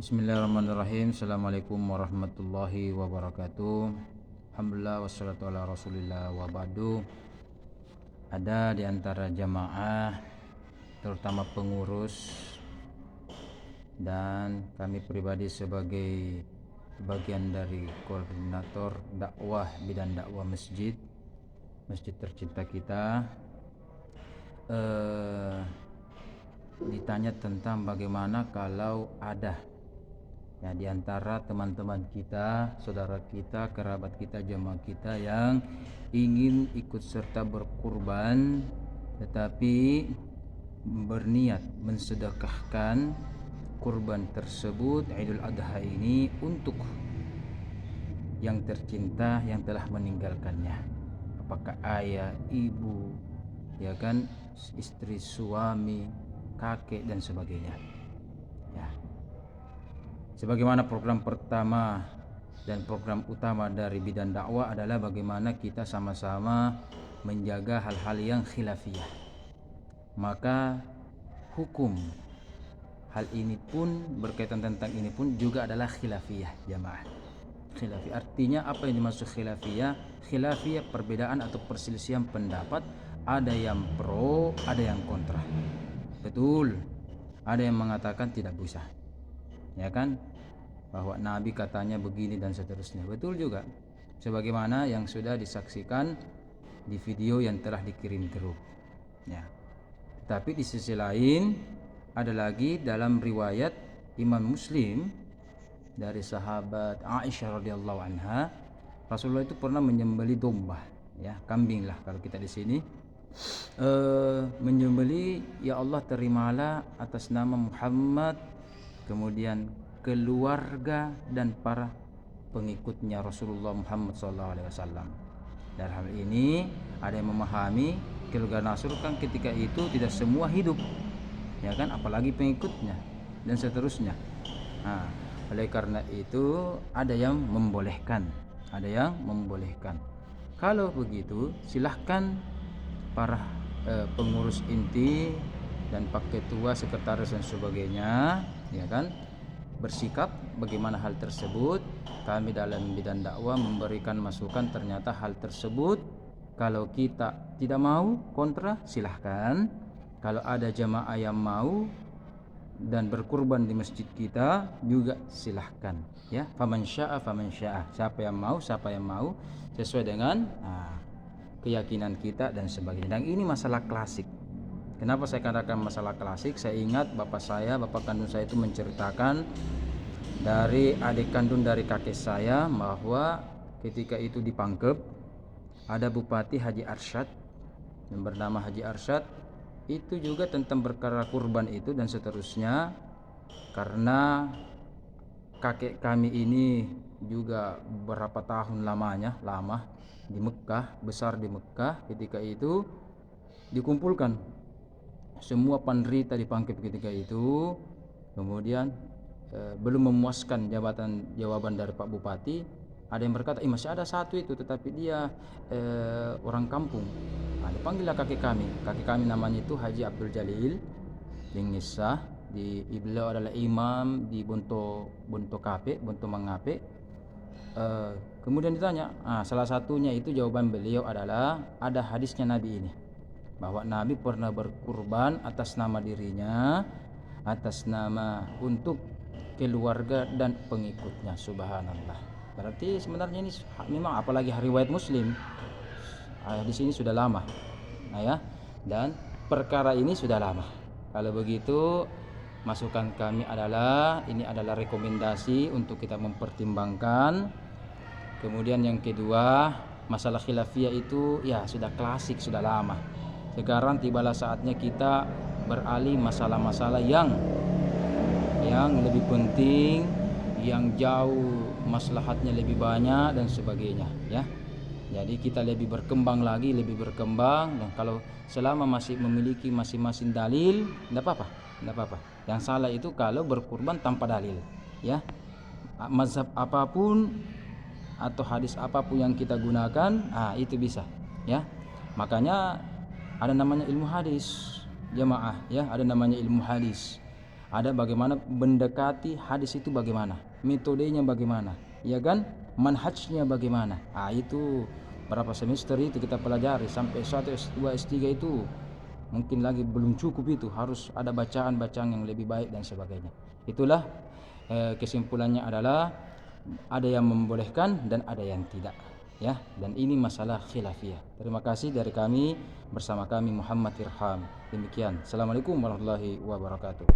Bismillahirrahmanirrahim. Assalamualaikum warahmatullahi wabarakatuh. Alhamdulillah wassalatu ala rasulillah wa ba'du. Ada di antara jamaah, terutama pengurus dan kami pribadi sebagai bagian dari koordinator dakwah bidan dakwah masjid tercinta kita, ditanya tentang bagaimana kalau ada di antara teman-teman kita, saudara kita, kerabat kita, jamaah kita yang ingin ikut serta berkurban tetapi berniat mensedekahkan kurban tersebut Idul Adha ini untuk yang tercinta yang telah meninggalkannya, apakah ayah, ibu, istri, suami, kakek dan sebagainya. Sebagaimana program pertama dan program utama dari bidan dakwah adalah bagaimana kita sama-sama menjaga hal-hal yang khilafiyah. Maka hukum hal ini pun berkaitan tentang ini pun juga adalah khilafiyah jamaah. Khilafiyah artinya apa yang dimaksud khilafiyah? Khilafiyah perbedaan atau perselisihan pendapat, ada yang pro, ada yang kontra. Betul, ada yang mengatakan tidak bisa, bahwa Nabi katanya begini dan seterusnya. Betul juga, sebagaimana yang sudah disaksikan di video yang telah dikirim grup. Tapi di sisi lain ada lagi dalam riwayat Imam Muslim dari sahabat Aisyah radhiyallahu anha, Rasulullah itu pernah menyembelih domba, kambing lah kalau kita di sini, menyembelih, ya Allah terimalah atas nama Muhammad, kemudian keluarga dan para pengikutnya Rasulullah Muhammad SAW. Dalam hal ini ada yang memahami keluarga Rasul kan ketika itu tidak semua hidup, apalagi pengikutnya dan seterusnya. Oleh karena itu ada yang membolehkan, Kalau begitu silahkan para pengurus inti dan pak ketua, sekretaris dan sebagainya, bersikap bagaimana hal tersebut. Kami dalam bidan dakwah memberikan masukan, ternyata hal tersebut kalau kita tidak mau, kontra, silahkan. Kalau ada jamaah yang mau dan berkurban di masjid kita juga silahkan, faman syaa faman syaa, siapa yang mau sesuai dengan keyakinan kita dan sebagainya. Dan ini masalah klasik. Kenapa saya katakan masalah klasik? Saya ingat bapak kandung saya itu menceritakan dari adik kandung dari kakek saya bahwa ketika itu di Pangkep ada Bupati Haji Arsyad yang bernama Haji Arsyad, itu juga tentang perkara kurban itu dan seterusnya. Karena kakek kami ini juga berapa tahun lama di Mekah, besar di Mekah, ketika itu dikumpulkan semua penderita di Pangkep ketika itu. Kemudian belum memuaskan jawaban dari Pak Bupati, ada yang berkata masih ada satu itu tetapi dia orang kampung. Dipanggillah kakek kami namanya itu Haji Abdul Jalil bin Ngisah, beliau adalah imam di Bonto Mangape. Kemudian ditanya, salah satunya itu jawaban beliau adalah ada hadisnya Nabi ini, bahwa Nabi pernah berkurban atas nama dirinya, atas nama untuk keluarga dan pengikutnya. Subhanallah. Berarti sebenarnya ini memang apalagi riwayat Muslim, di sini sudah lama, dan perkara ini sudah lama. Kalau begitu masukan kami adalah ini adalah rekomendasi untuk kita mempertimbangkan. Kemudian yang kedua, masalah khilafiyah itu sudah klasik, sudah lama. Sekarang tibalah saatnya kita beralih masalah-masalah yang lebih penting, yang jauh maslahatnya lebih banyak dan sebagainya, Jadi kita lebih berkembang, dan kalau selama masih memiliki masing-masing dalil, tidak apa-apa. Yang salah itu kalau berkurban tanpa dalil, mazhab apapun atau hadis apapun yang kita gunakan, itu bisa, Makanya ada namanya ilmu hadis jamaah, ada namanya ilmu hadis. ada bagaimana mendekati hadis itu, bagaimana metodenya, bagaimana ya kan, manhajnya bagaimana. Itu berapa semester itu kita pelajari, sampai S1, S2, S3 itu mungkin lagi belum cukup, itu harus ada bacaan-bacaan yang lebih baik dan sebagainya. Itulah kesimpulannya adalah ada yang membolehkan dan ada yang tidak ya, dan ini masalah khilafiyah. Terima kasih dari kami, bersama kami Muhammad Irham. Demikian, Assalamualaikum warahmatullahi wabarakatuh.